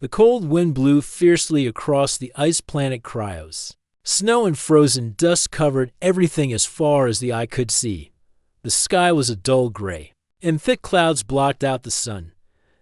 The cold wind blew fiercely across the ice planet Cryos. Snow and frozen dust covered everything as far as the eye could see. The sky was a dull gray, and thick clouds blocked out the sun.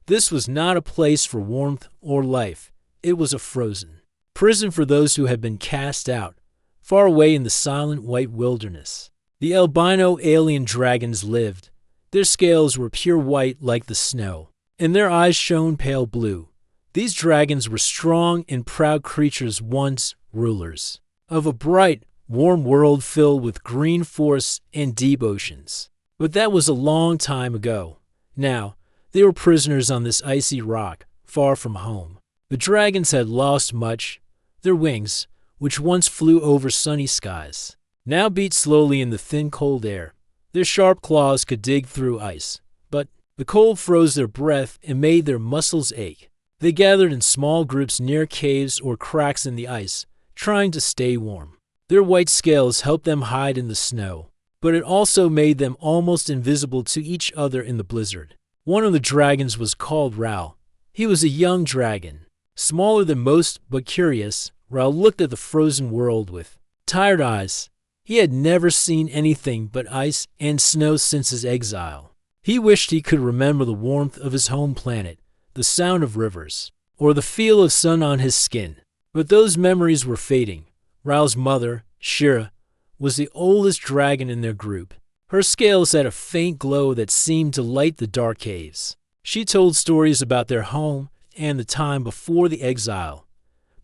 This was not a place for warmth or life. It was a frozen prison for those who had been cast out, far away in the silent white wilderness. The albino alien dragons lived. Their scales were pure white like the snow, and their eyes shone pale blue. These dragons were strong and proud creatures, once rulers of a bright, warm world filled with green forests and deep oceans. But that was a long time ago. Now, they were prisoners on this icy rock, far from home. The dragons had lost much. Their wings, which once flew over sunny skies, now beat slowly in the thin cold air. Their sharp claws could dig through ice, but the cold froze their breath and made their muscles ache. They gathered in small groups near caves or cracks in the ice, trying to stay warm. Their white scales helped them hide in the snow, but it also made them almost invisible to each other in the blizzard. One of the dragons was called Ral. He was a young dragon, smaller than most but curious. Ral looked at the frozen world with tired eyes. He had never seen anything but ice and snow since his exile. He wished he could remember the warmth of his home planet, the sound of rivers, or the feel of sun on his skin. But those memories were fading. Ral's mother, Shira, was the oldest dragon in their group. Her scales had a faint glow that seemed to light the dark caves. She told stories about their home and the time before the exile.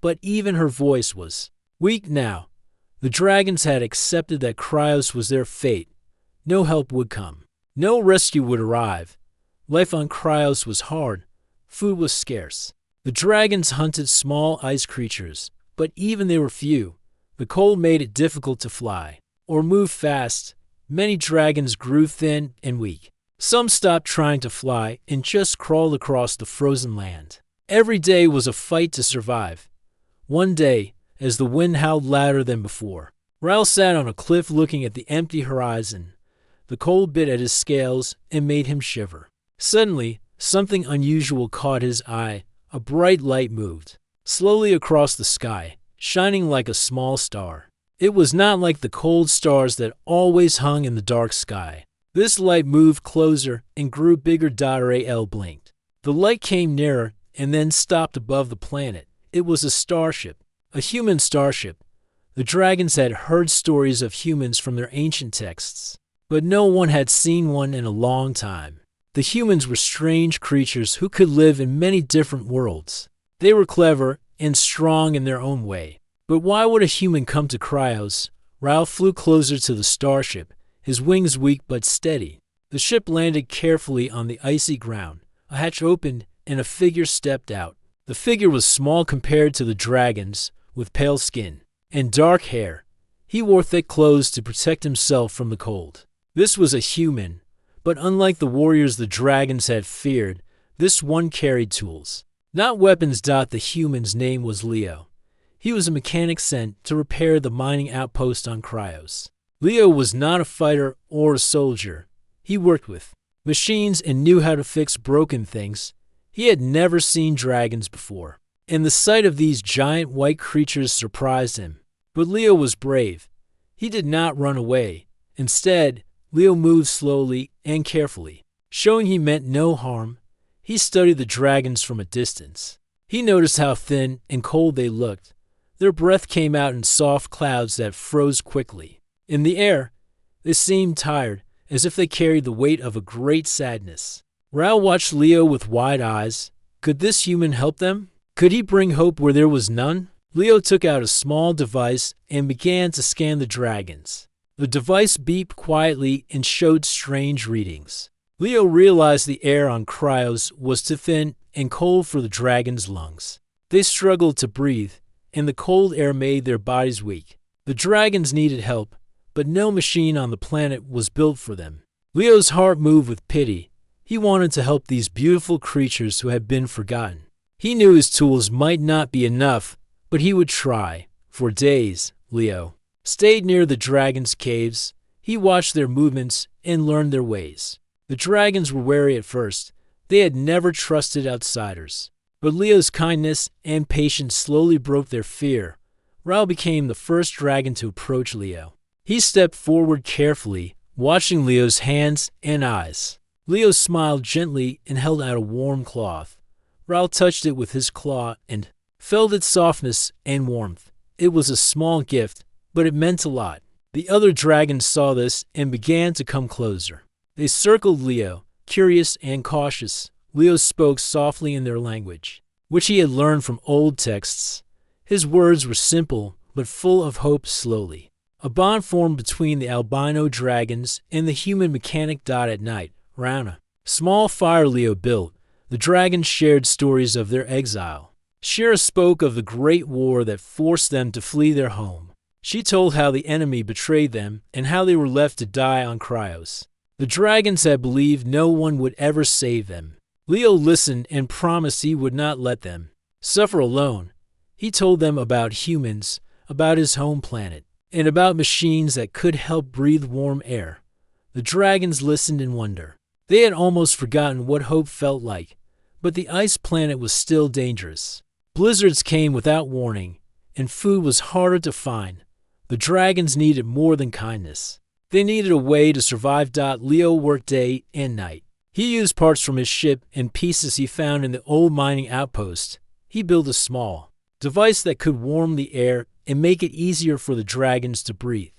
But even her voice was weak now. The dragons had accepted that Cryos was their fate. No help would come. No rescue would arrive. Life on Cryos was hard. Food was scarce. The dragons hunted small ice creatures, but even they were few. The cold made it difficult to fly or move fast. Many dragons grew thin and weak. Some stopped trying to fly and just crawled across the frozen land. Every day was a fight to survive. One day, as the wind howled louder than before, Ral sat on a cliff looking at the empty horizon. The cold bit at his scales and made him shiver. Suddenly, something unusual caught his eye. A bright light moved slowly across the sky, shining like a small star. It was not like the cold stars that always hung in the dark sky. This light moved closer and grew bigger. Rael blinked. The light came nearer and then stopped above the planet. It was a starship, a human starship. The dragons had heard stories of humans from their ancient texts, but no one had seen one in a long time. The humans were strange creatures who could live in many different worlds. They were clever and strong in their own way. But why would a human come to Cryos? Ral flew closer to the starship, his wings weak but steady. The ship landed carefully on the icy ground. A hatch opened and a figure stepped out. The figure was small compared to the dragons, with pale skin and dark hair. He wore thick clothes to protect himself from the cold. This was a human. But unlike the warriors the dragons had feared, this one carried tools, not weapons. The human's name was Leo. He was a mechanic sent to repair the mining outpost on Cryos. Leo was not a fighter or a soldier. He worked with machines and knew how to fix broken things. He had never seen dragons before, and the sight of these giant white creatures surprised him. But Leo was brave. He did not run away. Instead, Leo moved slowly and carefully, showing he meant no harm. He studied the dragons from a distance. He noticed how thin and cold they looked. Their breath came out in soft clouds that froze quickly. In the air, they seemed tired, as if they carried the weight of a great sadness. Ral watched Leo with wide eyes. Could this human help them? Could he bring hope where there was none? Leo took out a small device and began to scan the dragons. The device beeped quietly and showed strange readings. Leo realized the air on Cryos was too thin and cold for the dragons' lungs. They struggled to breathe, and the cold air made their bodies weak. The dragons needed help, but no machine on the planet was built for them. Leo's heart moved with pity. He wanted to help these beautiful creatures who had been forgotten. He knew his tools might not be enough, but he would try. For days, Leo stayed near the dragons' caves. He watched their movements and learned their ways. The dragons were wary at first. They had never trusted outsiders. But Leo's kindness and patience slowly broke their fear. Raoul became the first dragon to approach Leo. He stepped forward carefully, watching Leo's hands and eyes. Leo smiled gently and held out a warm cloth. Raoul touched it with his claw and felt its softness and warmth. It was a small gift, but it meant a lot. The other dragons saw this and began to come closer. They circled Leo, curious and cautious. Leo spoke softly in their language, which he had learned from old texts. His words were simple, but full of hope. Slowly, a bond formed between the albino dragons and the human mechanic. At night, round a small fire Leo built, the dragons shared stories of their exile. Shira spoke of the great war that forced them to flee their home. She told how the enemy betrayed them and how they were left to die on Cryos. The dragons had believed no one would ever save them. Leo listened and promised he would not let them suffer alone. He told them about humans, about his home planet, and about machines that could help breathe warm air. The dragons listened in wonder. They had almost forgotten what hope felt like, but the ice planet was still dangerous. Blizzards came without warning, and food was harder to find. The dragons needed more than kindness. They needed a way to survive. Leo worked day and night. He used parts from his ship and pieces he found in the old mining outpost. He built a small device that could warm the air and make it easier for the dragons to breathe.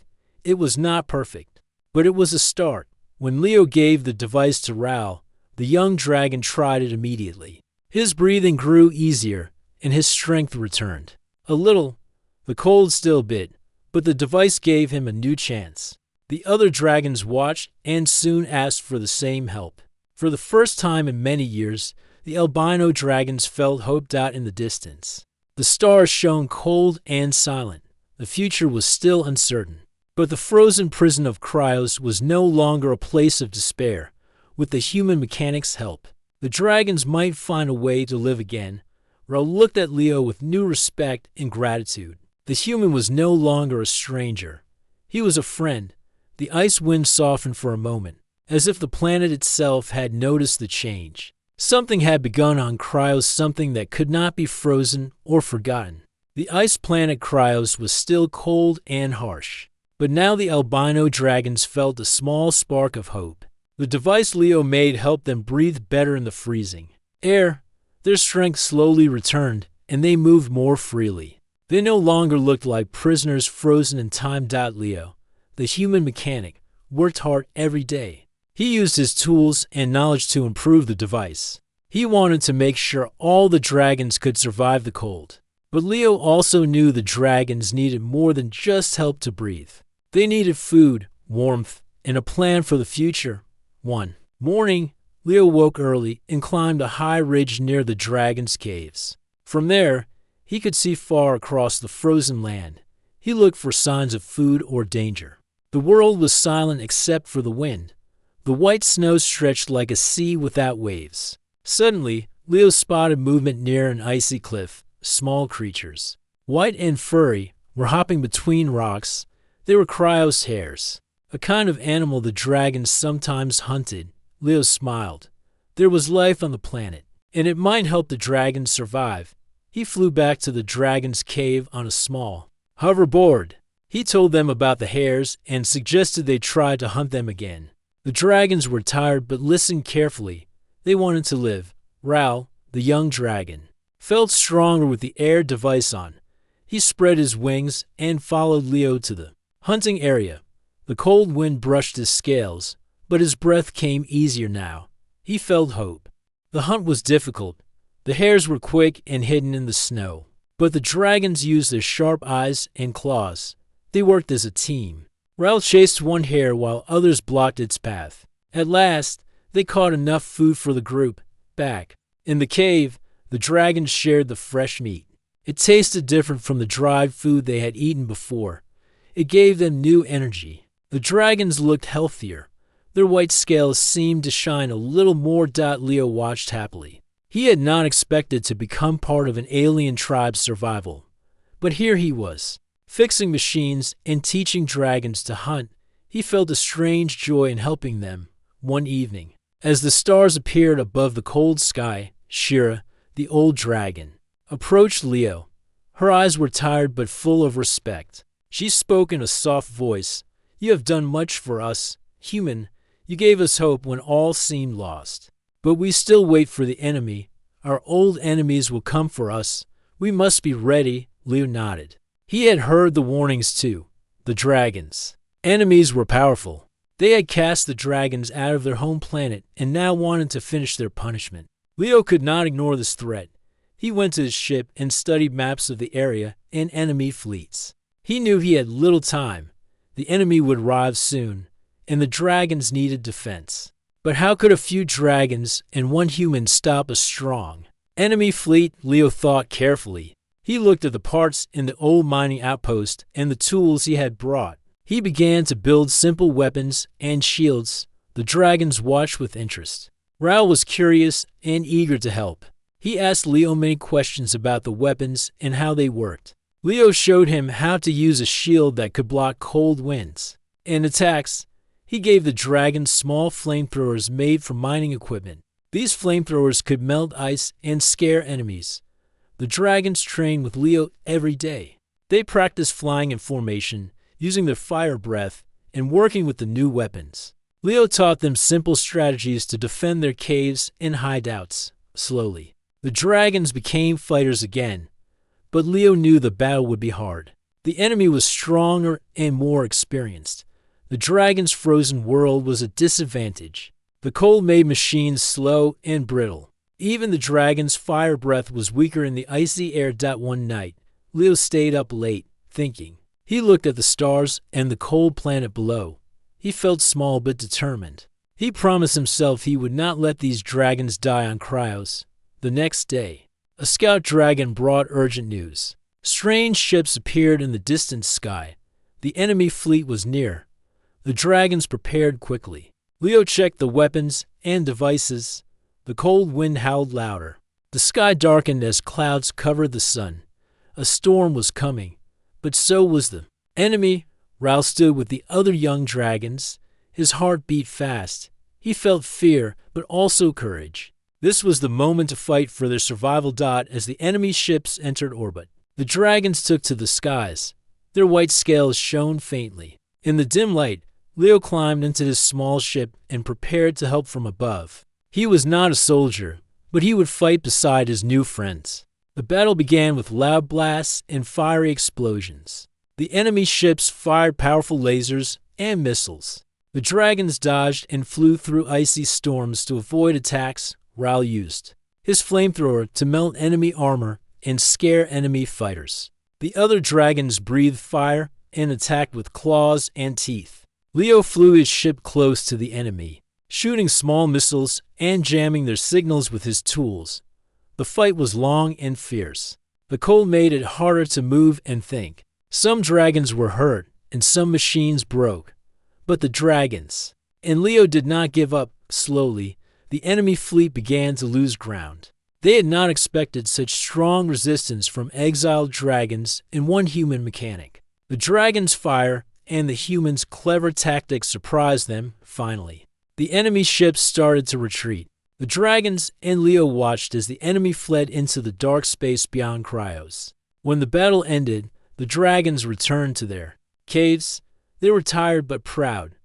It was not perfect, but it was a start. When Leo gave the device to Raoul, the young dragon tried it immediately. His breathing grew easier, and his strength returned. A little, the cold still bit, but the device gave him a new chance. The other dragons watched and soon asked for the same help. For the first time in many years, the albino dragons felt hope. In the distance, the stars shone cold and silent. The future was still uncertain. But the frozen prison of Cryos was no longer a place of despair. With the human mechanic's help, the dragons might find a way to live again. Raoul looked at Leo with new respect and gratitude. The human was no longer a stranger. He was a friend. The ice wind softened for a moment, as if the planet itself had noticed the change. Something had begun on Cryos, something that could not be frozen or forgotten. The ice planet Cryos was still cold and harsh, but now the albino dragons felt a small spark of hope. The device Leo made helped them breathe better in the freezing air. Their strength slowly returned, and they moved more freely. They no longer looked like prisoners frozen in time. Leo, the human mechanic, worked hard every day. He used his tools and knowledge to improve the device. He wanted to make sure all the dragons could survive the cold. But Leo also knew the dragons needed more than just help to breathe. They needed food, warmth, and a plan for the future. One morning, Leo woke early and climbed a high ridge near the dragon's caves. From there, he could see far across the frozen land. He looked for signs of food or danger. The world was silent except for the wind. The white snow stretched like a sea without waves. Suddenly, Leo spotted movement near an icy cliff. Small creatures, white and furry, were hopping between rocks. They were Cryos hares, a kind of animal the dragons sometimes hunted. Leo smiled. There was life on the planet, and it might help the dragons survive. He flew back to the dragon's cave on a small hoverboard. He told them about the hares and suggested they try to hunt them again. The dragons were tired but listened carefully. They wanted to live. Raoul, the young dragon, felt stronger with the air device on. He spread his wings and followed Leo to the hunting area. The cold wind brushed his scales, but his breath came easier now. He felt hope. The hunt was difficult. The hares were quick and hidden in the snow, but the dragons used their sharp eyes and claws. They worked as a team. Raoul chased one hare while others blocked its path. At last, they caught enough food for the group. Back in the cave, the dragons shared the fresh meat. It tasted different from the dried food they had eaten before. It gave them new energy. The dragons looked healthier. Their white scales seemed to shine a little more. Leo watched happily. He had not expected to become part of an alien tribe's survival. But here he was, fixing machines and teaching dragons to hunt. He felt a strange joy in helping them. One evening, as the stars appeared above the cold sky, Shira, the old dragon, approached Leo. Her eyes were tired but full of respect. She spoke in a soft voice. "You have done much for us, human. You gave us hope when all seemed lost. But we still wait for the enemy. Our old enemies will come for us. We must be ready." Leo nodded. He had heard the warnings too. The dragons. Enemies were powerful. They had cast the dragons out of their home planet and now wanted to finish their punishment. Leo could not ignore this threat. He went to his ship and studied maps of the area and enemy fleets. He knew he had little time. The enemy would arrive soon, and the dragons needed defense. But how could a few dragons and one human stop a strong enemy fleet? Leo thought carefully. He looked at the parts in the old mining outpost and the tools he had brought. He began to build simple weapons and shields. The dragons watched with interest. Raoul was curious and eager to help. He asked Leo many questions about the weapons and how they worked. Leo showed him how to use a shield that could block cold winds and attacks. He gave the dragons small flamethrowers made from mining equipment. These flamethrowers could melt ice and scare enemies. The dragons trained with Leo every day. They practiced flying in formation, using their fire breath, and working with the new weapons. Leo taught them simple strategies to defend their caves and hideouts. Slowly, the dragons became fighters again, but Leo knew the battle would be hard. The enemy was stronger and more experienced. The dragon's frozen world was a disadvantage. The cold made machines slow and brittle. Even the dragon's fire breath was weaker in the icy air. One night, Leo stayed up late, thinking. He looked at the stars and the cold planet below. He felt small but determined. He promised himself he would not let these dragons die on Cryos. The next day, a scout dragon brought urgent news. Strange ships appeared in the distant sky. The enemy fleet was near. The dragons prepared quickly. Leo checked the weapons and devices. The cold wind howled louder. The sky darkened as clouds covered the sun. A storm was coming, but so was the enemy. Raoul stood with the other young dragons. His heart beat fast. He felt fear, but also courage. This was the moment to fight for their survival. As the enemy ships entered orbit, the dragons took to the skies. Their white scales shone faintly. In the dim light, Leo climbed into his small ship and prepared to help from above. He was not a soldier, but he would fight beside his new friends. The battle began with loud blasts and fiery explosions. The enemy ships fired powerful lasers and missiles. The dragons dodged and flew through icy storms to avoid attacks. Raoul used his flamethrower to melt enemy armor and scare enemy fighters. The other dragons breathed fire and attacked with claws and teeth. Leo flew his ship close to the enemy, shooting small missiles and jamming their signals with his tools. The fight was long and fierce. The cold made it harder to move and think. Some dragons were hurt and some machines broke. But the dragons and Leo did not give up. Slowly, the enemy fleet began to lose ground. They had not expected such strong resistance from exiled dragons and one human mechanic. The dragons' fire and the humans' clever tactics surprised them. Finally, the enemy ships started to retreat. The dragons and Leo watched as the enemy fled into the dark space beyond Cryos. When the battle ended, the dragons returned to their caves. They were tired but proud.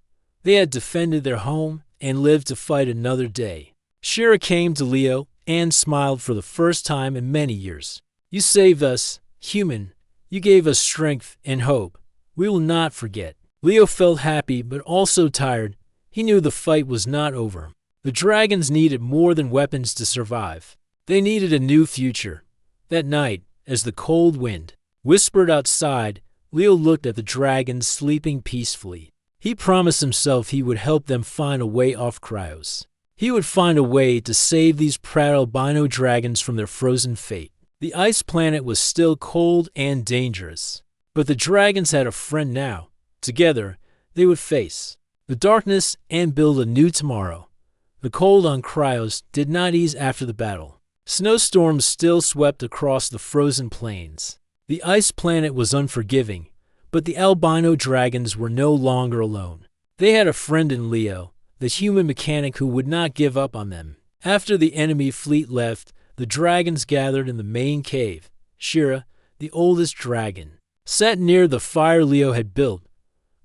They had defended their home and lived to fight another day. Shira came to Leo and smiled for the first time in many years. "You saved us, human. You gave us strength and hope. We will not forget." Leo felt happy but also tired. He knew the fight was not over. The dragons needed more than weapons to survive. They needed a new future. That night, as the cold wind whispered outside, Leo looked at the dragons sleeping peacefully. He promised himself he would help them find a way off Cryos. He would find a way to save these proud albino dragons from their frozen fate. The ice planet was still cold and dangerous, but the dragons had a friend now. Together, they would face the darkness and build a new tomorrow. The cold on Cryos did not ease after the battle. Snowstorms still swept across the frozen plains. The ice planet was unforgiving, but the albino dragons were no longer alone. They had a friend in Leo, the human mechanic who would not give up on them. After the enemy fleet left, The dragons gathered in the main cave. Shira, the oldest dragon, sat near the fire Leo had built.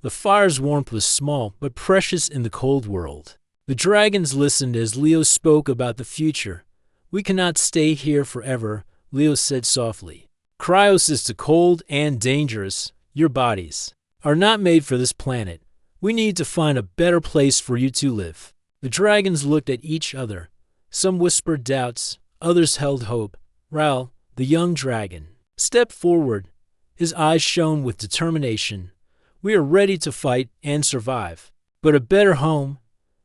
The fire's warmth was small but precious in the cold world. The dragons listened as Leo spoke about the future. "We cannot stay here forever," Leo said softly. "Cryos is too cold and dangerous. Your bodies are not made for this planet. We need to find a better place for you to live." The dragons looked at each other. Some whispered doubts, others held hope. Ral, the young dragon, stepped forward. His eyes shone with determination. "We are ready to fight and survive. But a better home,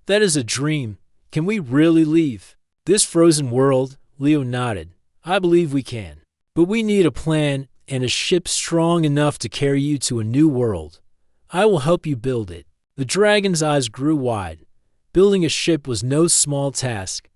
that is a dream. Can we really leave this frozen world?" Leo nodded. "I believe we can. But we need a plan and a ship strong enough to carry you to a new world. I will help you build it." The dragon's eyes grew wide. Building a ship was no small task.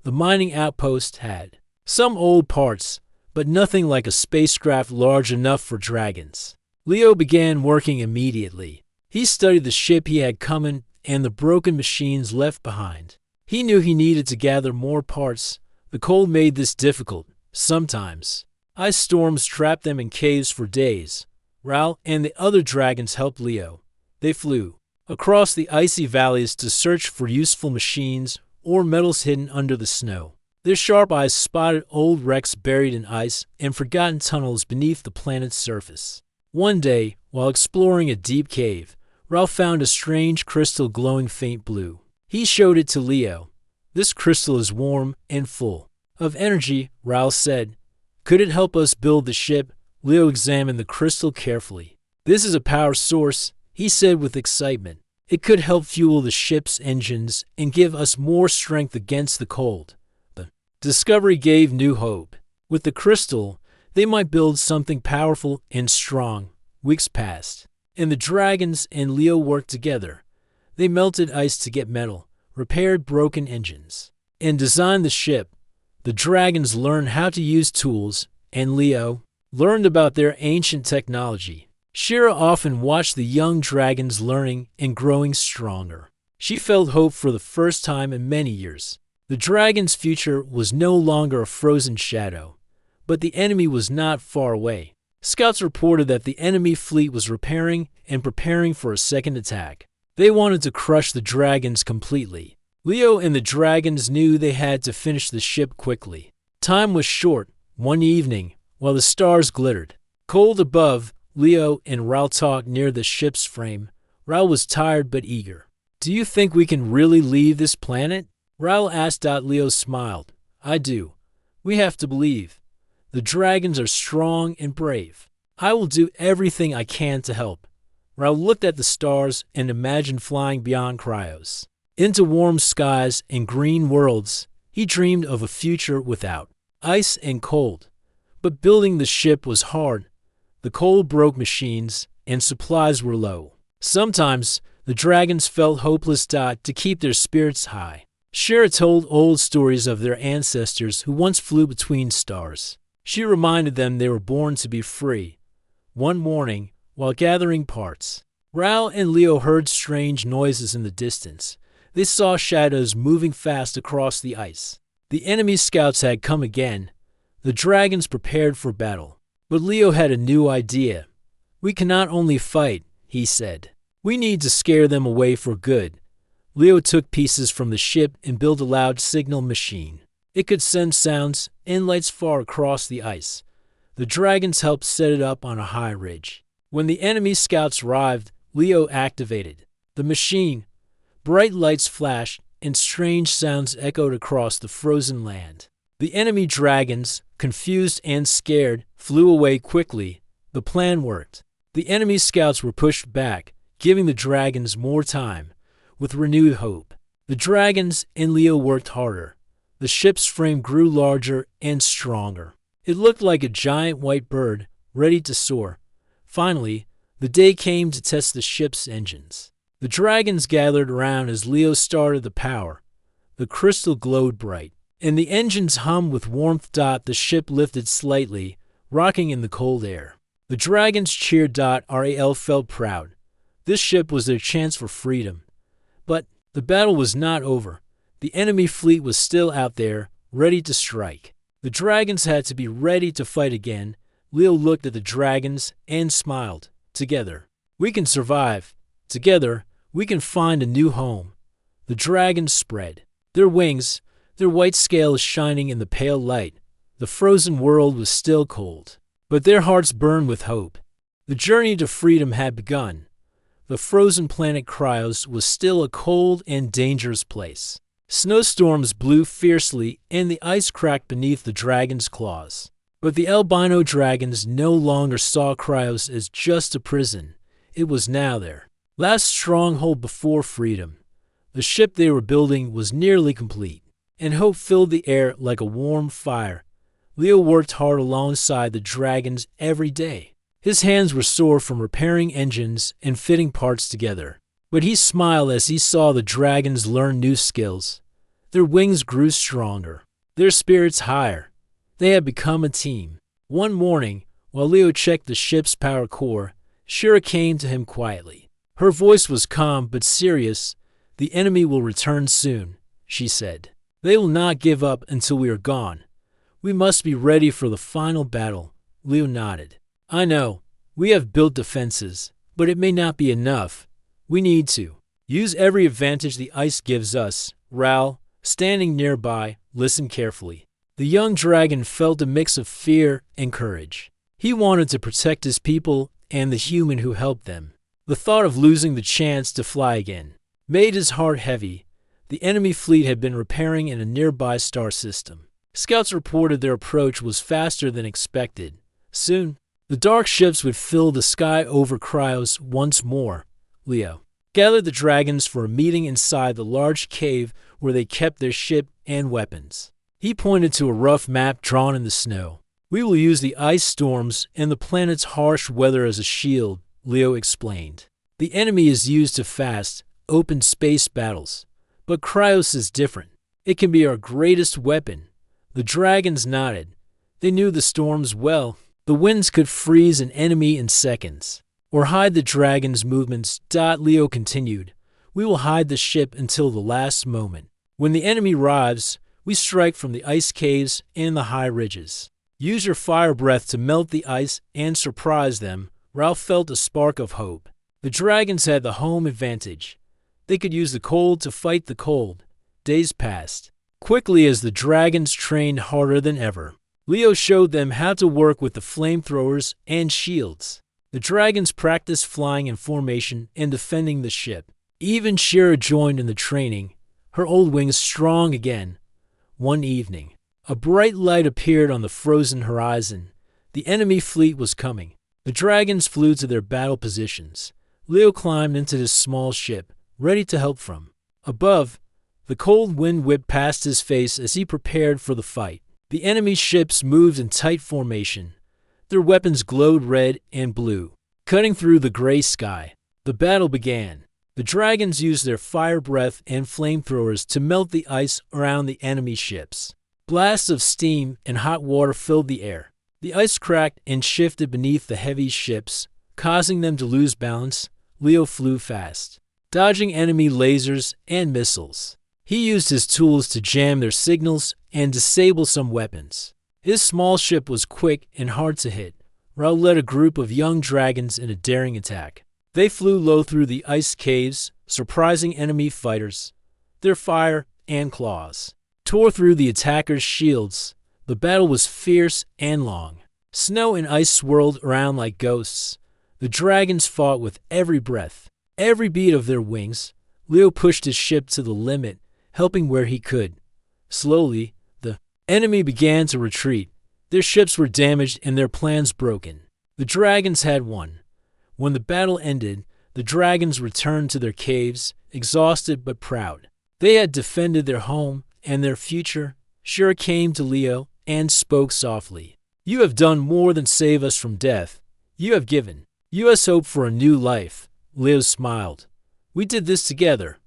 The mining outpost had some old parts, but nothing like a spacecraft large enough for dragons. Leo began working immediately. He studied the ship he had coming and the broken machines left behind. He knew he needed to gather more parts. The cold made this difficult. Sometimes ice storms trapped them in caves for days. Ral and the other dragons helped Leo. They flew across the icy valleys to search for useful machines or metals hidden under the snow. Their sharp eyes spotted old wrecks buried in ice and forgotten tunnels beneath the planet's surface. One day, while exploring a deep cave, Ral found a strange crystal glowing faint blue. He showed it to Leo. "This crystal is warm and full of energy," Ral said. "Could it help us build the ship?" Leo examined the crystal carefully. "This is a power source," he said with excitement. "It could help fuel the ship's engines and give us more strength against the cold." The discovery gave new hope. With the crystal, they might build something powerful and strong. Weeks passed, and the dragons and Leo worked together. They melted ice to get metal, repaired broken engines, and designed the ship. The dragons learned how to use tools, and Leo learned about their ancient technology. Shira often watched the young dragons learning and growing stronger. She felt hope for the first time in many years. The dragon's future was no longer a frozen shadow, but the enemy was not far away. Scouts reported that the enemy fleet was repairing and preparing for a second attack. They wanted to crush the dragons completely. Leo and the dragons knew they had to finish the ship quickly. Time was short. One evening, while the stars glittered cold above, Leo and Ral talked near the ship's frame. Ral was tired but eager. "Do you think we can really leave this planet?" Ral asked out. Leo smiled. "I do. We have to believe. The dragons are strong and brave. I will do everything I can to help." Ral looked at the stars and imagined flying beyond Cryos, into warm skies and green worlds. He dreamed of a future without ice and cold. But building the ship was hard. The cold broke machines, and supplies were low. Sometimes the dragons felt hopeless. To keep their spirits high, Shira told old stories of their ancestors who once flew between stars. She reminded them they were born to be free. One morning, while gathering parts, Ral and Leo heard strange noises in the distance. They saw shadows moving fast across the ice. The enemy scouts had come again. The dragons prepared for battle. But Leo had a new idea. "We cannot only fight," he said. "We need to scare them away for good." Leo took pieces from the ship and built a loud signal machine. It could send sounds and lights far across the ice. The dragons helped set it up on a high ridge. When the enemy scouts arrived, Leo activated the machine. Bright lights flashed, and strange sounds echoed across the frozen land. The enemy dragons, confused and scared, flew away quickly. The plan worked. The enemy scouts were pushed back, giving the dragons more time. With renewed hope, the dragons and Leo worked harder. The ship's frame grew larger and stronger. It looked like a giant white bird, ready to soar. Finally, the day came to test the ship's engines. The dragons gathered around as Leo started the power. The crystal glowed bright, and the engines hummed with warmth. The ship lifted slightly, rocking in the cold air. The dragons cheered. Ral felt proud. This ship was their chance for freedom. But the battle was not over. The enemy fleet was still out there, ready to strike. The dragons had to be ready to fight again. Leo looked at the dragons and smiled. Together, we can survive. Together, we can find a new home. The dragons spread their wings, their white scales shining in the pale light. The frozen world was still cold, but their hearts burned with hope. The journey to freedom had begun. The frozen planet Cryos was still a cold and dangerous place. Snowstorms blew fiercely, and the ice cracked beneath the dragons' claws. But the albino dragons no longer saw Cryos as just a prison. It was now their last stronghold before freedom. The ship they were building was nearly complete, and hope filled the air like a warm fire. Leo worked hard alongside the dragons every day. His hands were sore from repairing engines and fitting parts together, but he smiled as he saw the dragons learn new skills. Their wings grew stronger, their spirits higher. They had become a team. One morning, while Leo checked the ship's power core, Shira came to him quietly. Her voice was calm but serious. "The enemy will return soon," she said. "They will not give up until we are gone. We must be ready for the final battle." Leo nodded. "I know. We have built defenses, but it may not be enough. We need to use every advantage the ice gives us." Ral, standing nearby, listened carefully. The young dragon felt a mix of fear and courage. He wanted to protect his people and the human who helped them. The thought of losing the chance to fly again made his heart heavy. The enemy fleet had been repairing in a nearby star system. Scouts reported their approach was faster than expected. Soon, the dark ships would fill the sky over Cryos once more. Leo gathered the dragons for a meeting inside the large cave where they kept their ship and weapons. He pointed to a rough map drawn in the snow. "We will use the ice storms and the planet's harsh weather as a shield," Leo explained. "The enemy is used to fast, open space battles, but Cryos is different. It can be our greatest weapon." The dragons nodded. They knew the storms well. The winds could freeze an enemy in seconds, or hide the dragon's movements. Leo continued. "We will hide the ship until the last moment. When the enemy arrives, we strike from the ice caves and the high ridges. Use your fire breath to melt the ice and surprise them." Ralph felt a spark of hope. The dragons had the home advantage. They could use the cold to fight the cold. Days passed quickly as the dragons trained harder than ever. Leo showed them how to work with the flamethrowers and shields. The dragons practiced flying in formation and defending the ship. Even Shira joined in the training, her old wings strong again. One evening, a bright light appeared on the frozen horizon. The enemy fleet was coming. The dragons flew to their battle positions. Leo climbed into his small ship, ready to help from above. The cold wind whipped past his face as he prepared for the fight. The enemy ships moved in tight formation. Their weapons glowed red and blue, cutting through the gray sky. The battle began. The dragons used their fire breath and flamethrowers to melt the ice around the enemy ships. Blasts of steam and hot water filled the air. The ice cracked and shifted beneath the heavy ships, causing them to lose balance. Leo flew fast, dodging enemy lasers and missiles. He used his tools to jam their signals and disable some weapons. His small ship was quick and hard to hit. Raul led a group of young dragons in a daring attack. They flew low through the ice caves, surprising enemy fighters. Their fire and claws tore through the attackers' shields. The battle was fierce and long. Snow and ice swirled around like ghosts. The dragons fought with every breath, every beat of their wings. Leo pushed his ship to the limit, helping where he could. Slowly, the enemy began to retreat. Their ships were damaged and their plans broken. The dragons had won. When the battle ended, the dragons returned to their caves, exhausted but proud. They had defended their home and their future. Shira came to Leo and spoke softly. "You have done more than save us from death. You have given us hope for a new life." Leo smiled. "We did this together,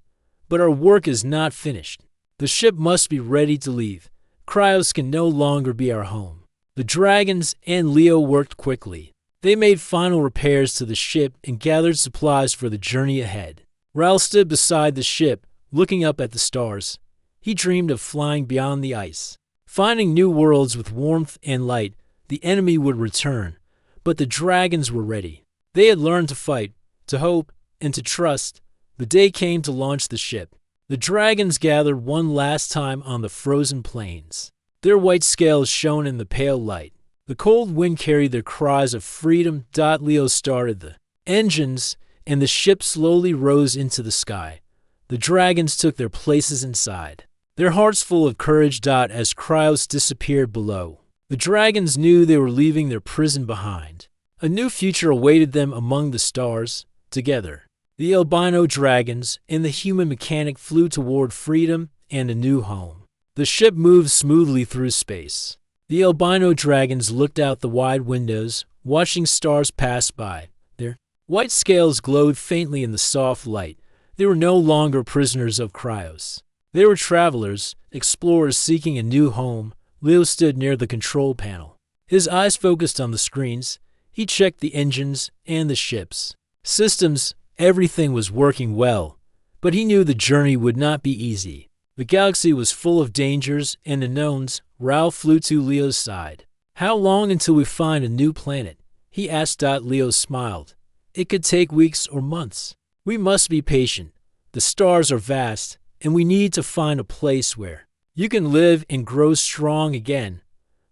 but our work is not finished. The ship must be ready to leave. Cryos can no longer be our home." The dragons and Leo worked quickly. They made final repairs to the ship and gathered supplies for the journey ahead. Raul stood beside the ship, looking up at the stars. He dreamed of flying beyond the ice, Finding new worlds with warmth and light, the enemy would return. But the dragons were ready. They had learned to fight, to hope, and to trust. The day came to launch the ship. The dragons gathered one last time on the frozen plains. Their white scales shone in the pale light. The cold wind carried their cries of freedom. Leo started the engines, and the ship slowly rose into the sky. The dragons took their places inside, their hearts full of courage. As Cryos disappeared below, the dragons knew they were leaving their prison behind. A new future awaited them among the stars. Together, the albino dragons and the human mechanic flew toward freedom and a new home. The ship moved smoothly through space. The albino dragons looked out the wide windows, watching stars pass by. Their white scales glowed faintly in the soft light. They were no longer prisoners of Cryos. They were travelers, explorers seeking a new home. Leo stood near the control panel. His eyes focused on the screens. He checked the engines and the ship's systems. Everything was working well, but he knew the journey would not be easy. The galaxy was full of dangers and unknowns. Raul flew to Leo's side. "How long until we find a new planet?" he asked. Leo smiled. "It could take weeks or months. We must be patient. The stars are vast, and we need to find a place where you can live and grow strong again."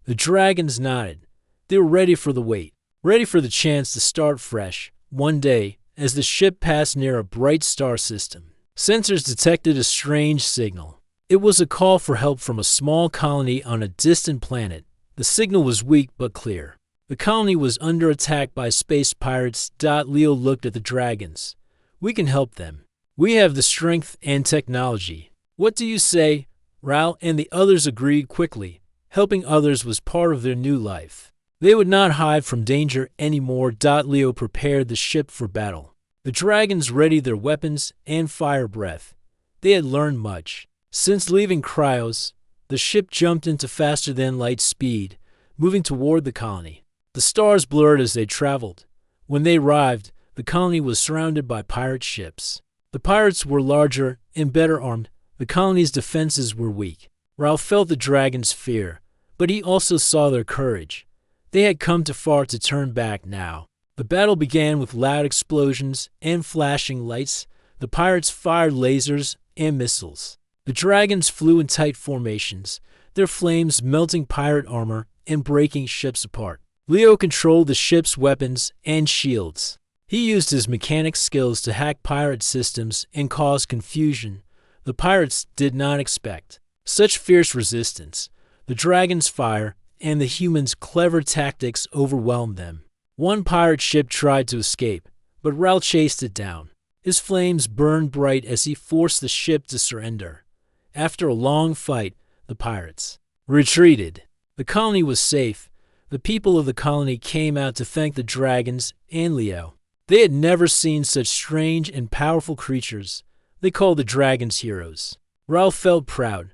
The dragons nodded. They were ready for the wait, ready for the chance to start fresh. One day, as the ship passed near a bright star system, sensors detected a strange signal. It was a call for help from a small colony on a distant planet. The signal was weak but clear. The colony was under attack by space pirates. Leo looked at the dragons. "We can help them. We have the strength and technology. What do you say?" Raul and the others agreed quickly. Helping others was part of their new life. They would not hide from danger anymore. Leo prepared the ship for battle. The dragons readied their weapons and fire breath. They had learned much. Since leaving Cryos, the ship jumped into faster-than-light speed, moving toward the colony. The stars blurred as they traveled. When they arrived, the colony was surrounded by pirate ships. The pirates were larger and better armed. The colony's defenses were weak. Raul felt the dragons' fear, but he also saw their courage. They had come too far to turn back now. The battle began with loud explosions and flashing lights. The pirates fired lasers and missiles. The dragons flew in tight formations, their flames melting pirate armor and breaking ships apart. Leo controlled the ship's weapons and shields. He used his mechanic skills to hack pirate systems and cause confusion the pirates did not expect. Such fierce resistance, the dragons' fire, and the humans' clever tactics overwhelmed them. One pirate ship tried to escape, but Raul chased it down. His flames burned bright as he forced the ship to surrender. After a long fight, the pirates retreated. The colony was safe. The people of the colony came out to thank the dragons and Leo. They had never seen such strange and powerful creatures. They called the dragons heroes. Raul felt proud.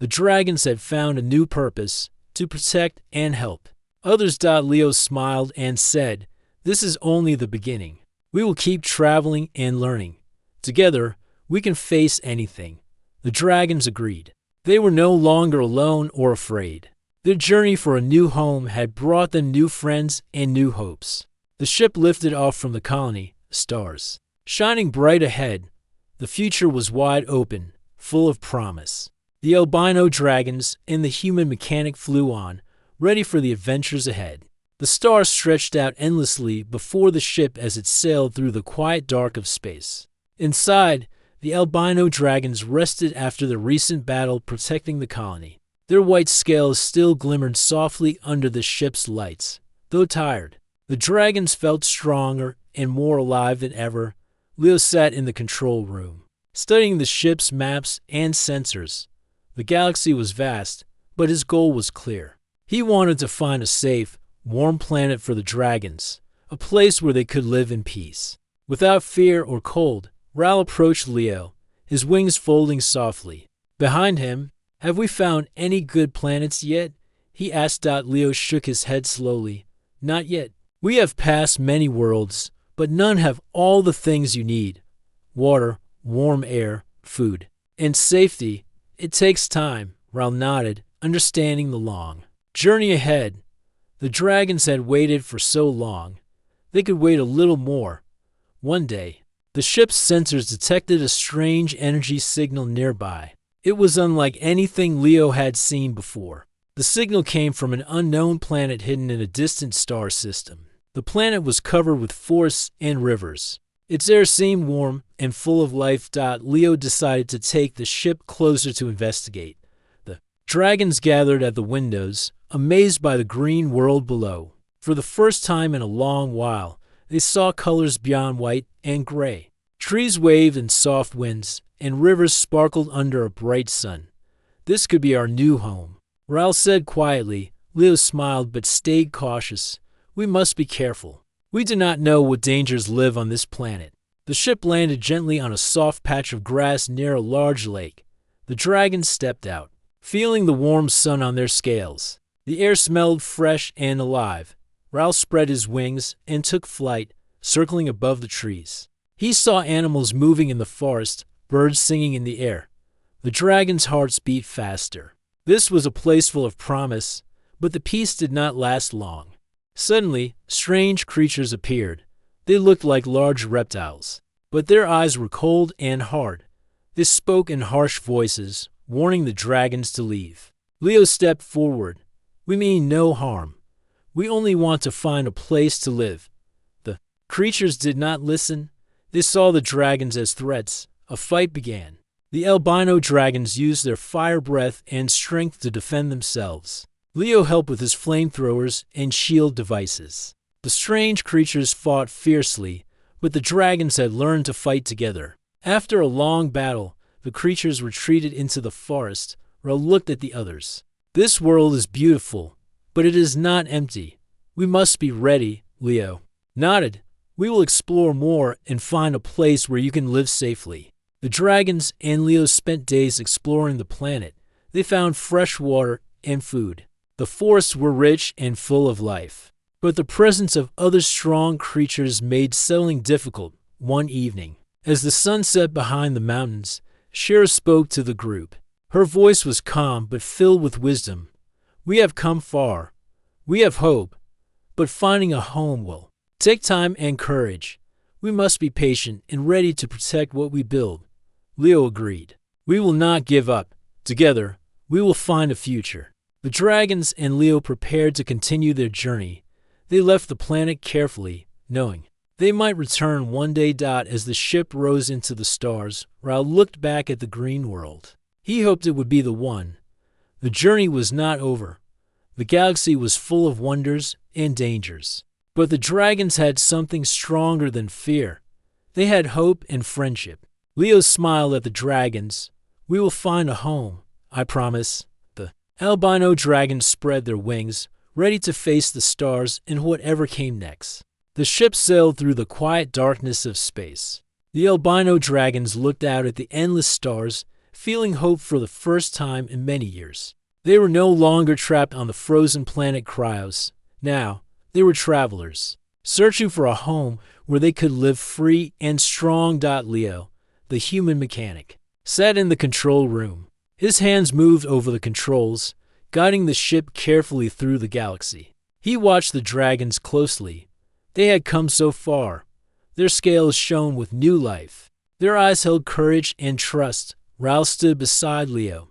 The dragons had found a new purpose, to protect and help. Others. Leo smiled and said, "This is only the beginning. We will keep traveling and learning. Together, we can face anything." The dragons agreed. They were no longer alone or afraid. Their journey for a new home had brought them new friends and new hopes. The ship lifted off from the colony, stars shining bright ahead. The future was wide open, full of promise. The albino dragons and the human mechanic flew on, ready for the adventures ahead. The stars stretched out endlessly before the ship as it sailed through the quiet dark of space. Inside, the albino dragons rested after the recent battle protecting the colony. Their white scales still glimmered softly under the ship's lights. Though tired, the dragons felt stronger and more alive than ever. Leo sat in the control room, studying the ship's maps and sensors. The galaxy was vast, but his goal was clear. He wanted to find a safe, warm planet for the dragons, a place where they could live in peace. Without fear or cold, Raul approached Leo, his wings folding softly. Behind him, "Have we found any good planets yet?" he asked. Leo shook his head slowly. "Not yet. We have passed many worlds, but none have all the things you need. Water, warm air, food, and safety. It takes time." Raul nodded. understanding the long journey ahead. The dragons had waited for so long. They could wait a little more. One day, the ship's sensors detected a strange energy signal nearby. It was unlike anything Leo had seen before. The signal came from an unknown planet hidden in a distant star system. The planet was covered with forests and rivers. Its air seemed warm and full of life. Leo decided to take the ship closer to investigate. The dragons gathered at the windows, amazed by the green world below. For the first time in a long while, they saw colors beyond white and gray. Trees waved in soft winds, and rivers sparkled under a bright sun. "This could be our new home," Raoul said quietly. Leo smiled but stayed cautious. "We must be careful. We do not know what dangers live on this planet." The ship landed gently on a soft patch of grass near a large lake. The dragons stepped out, feeling the warm sun on their scales. The air smelled fresh and alive. Raoul spread his wings and took flight, circling above the trees. He saw animals moving in the forest, birds singing in the air. The dragons' hearts beat faster. This was a place full of promise, but the peace did not last long. Suddenly, strange creatures appeared. They looked like large reptiles, but their eyes were cold and hard. They spoke in harsh voices, warning the dragons to leave. Leo stepped forward. "We mean no harm. We only want to find a place to live." The creatures did not listen. They saw the dragons as threats. A fight began. The albino dragons used their fire breath and strength to defend themselves. Leo helped with his flamethrowers and shield devices. The strange creatures fought fiercely, but the dragons had learned to fight together. After a long battle, the creatures retreated into the forest. Raoul looked at the others. "This world is beautiful, but it is not empty. We must be ready," Leo nodded. "We will explore more and find a place where you can live safely." The dragons and Leo spent days exploring the planet. They found fresh water and food. The forests were rich and full of life, but the presence of other strong creatures made settling difficult. One evening, as the sun set behind the mountains, Shira spoke to the group. Her voice was calm but filled with wisdom. "We have come far. We have hope, but finding a home will take time and courage. We must be patient and ready to protect what we build." Leo agreed. "We will not give up. Together, we will find a future." The dragons and Leo prepared to continue their journey. They left the planet carefully, knowing they might return one day. As the ship rose into the stars, Raoul looked back at the green world. He hoped it would be the one. The journey was not over. The galaxy was full of wonders and dangers. But the dragons had something stronger than fear. They had hope and friendship. Leo smiled at the dragons. "We will find a home, I promise." The albino dragons spread their wings, ready to face the stars and whatever came next. The ship sailed through the quiet darkness of space. The albino dragons looked out at the endless stars, feeling hope for the first time in many years. They were no longer trapped on the frozen planet Cryos. Now, they were travelers, searching for a home where they could live free and strong. Leo, the human mechanic, sat in the control room. His hands moved over the controls, guiding the ship carefully through the galaxy. He watched the dragons closely. They had come so far. Their scales shone with new life. Their eyes held courage and trust. Raoul stood beside Leo.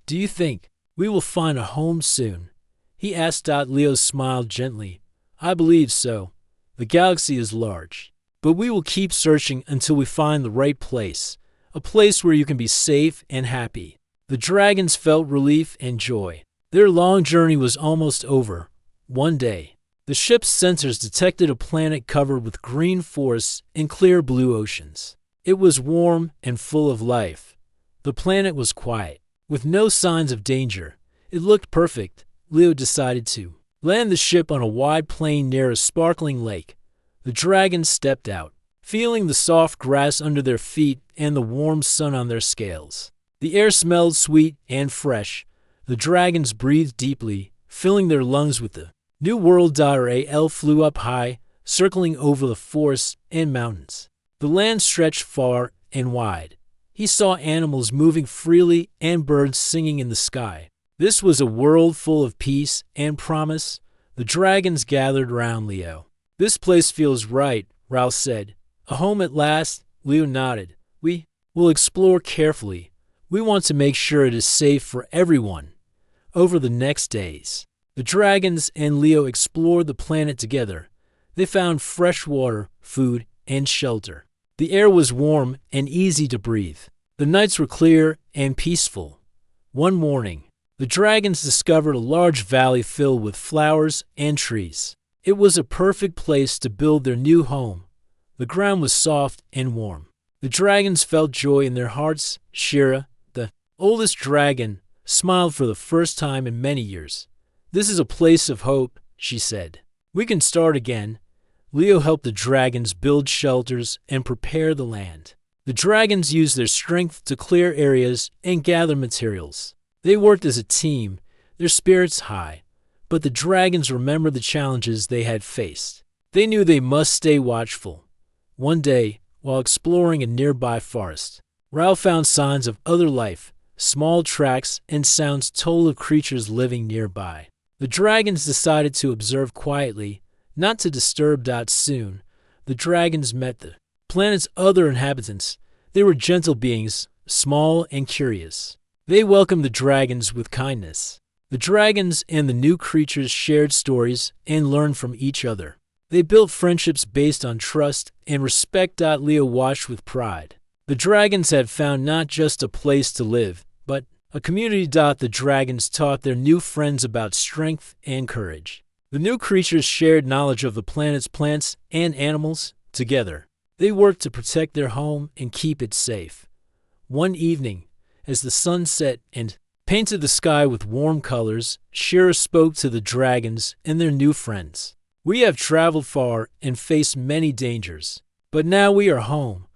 "Do you think we will find a home soon?" he asked. Leo smiled gently. "I believe so. The galaxy is large, but we will keep searching until we find the right place, a place where you can be safe and happy." The dragons felt relief and joy. Their long journey was almost over. One day, the ship's sensors detected a planet covered with green forests and clear blue oceans. It was warm and full of life. The planet was quiet, with no signs of danger. It looked perfect. Leo decided to land the ship on a wide plain near a sparkling lake. The dragons stepped out, feeling the soft grass under their feet and the warm sun on their scales. The air smelled sweet and fresh. The dragons breathed deeply, filling their lungs with the new world. Raoul flew up high, circling over the forests and mountains. The land stretched far and wide. He saw animals moving freely and birds singing in the sky. This was a world full of peace and promise. The dragons gathered around Leo. "This place feels right," Ralph said. "A home at last?" Leo nodded. "We will explore carefully. We want to make sure it is safe for everyone." Over the next days, the dragons and Leo explored the planet together. They found fresh water, food, and shelter. The air was warm and easy to breathe. The nights were clear and peaceful. One morning, the dragons discovered a large valley filled with flowers and trees. It was a perfect place to build their new home. The ground was soft and warm. The dragons felt joy in their hearts. Shira, the oldest dragon, smiled for the first time in many years. "This is a place of hope," she said. "We can start again." Leo helped the dragons build shelters and prepare the land. The dragons used their strength to clear areas and gather materials. They worked as a team, their spirits high, but the dragons remembered the challenges they had faced. They knew they must stay watchful. One day, while exploring a nearby forest, Ralph found signs of other life. Small tracks and sounds told of creatures living nearby. The dragons decided to observe quietly, not to disturb. Soon, the dragons met the planet's other inhabitants. They were gentle beings, small and curious. They welcomed the dragons with kindness. The dragons and the new creatures shared stories and learned from each other. They built friendships based on trust and respect. Leo watched with pride. The dragons had found not just a place to live, but a community. The dragons taught their new friends about strength and courage. The new creatures shared knowledge of the planet's plants and animals. Together, they worked to protect their home and keep it safe. One evening, as the sun set and painted the sky with warm colors, Shira spoke to the dragons and their new friends. "We have traveled far and faced many dangers, but now we are home,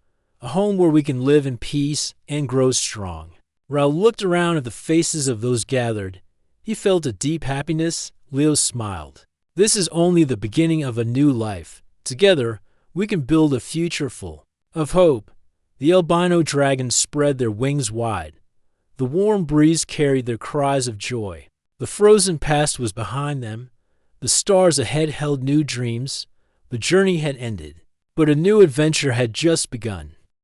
a home where we can live in peace and grow strong." Raoul looked around at the faces of those gathered. He felt a deep happiness. Leo smiled. "This is only the beginning of a new life. Together, we can build a future full of hope." The albino dragons spread their wings wide. The warm breeze carried their cries of joy. The frozen past was behind them. The stars ahead held new dreams. The journey had ended, but a new adventure had just begun.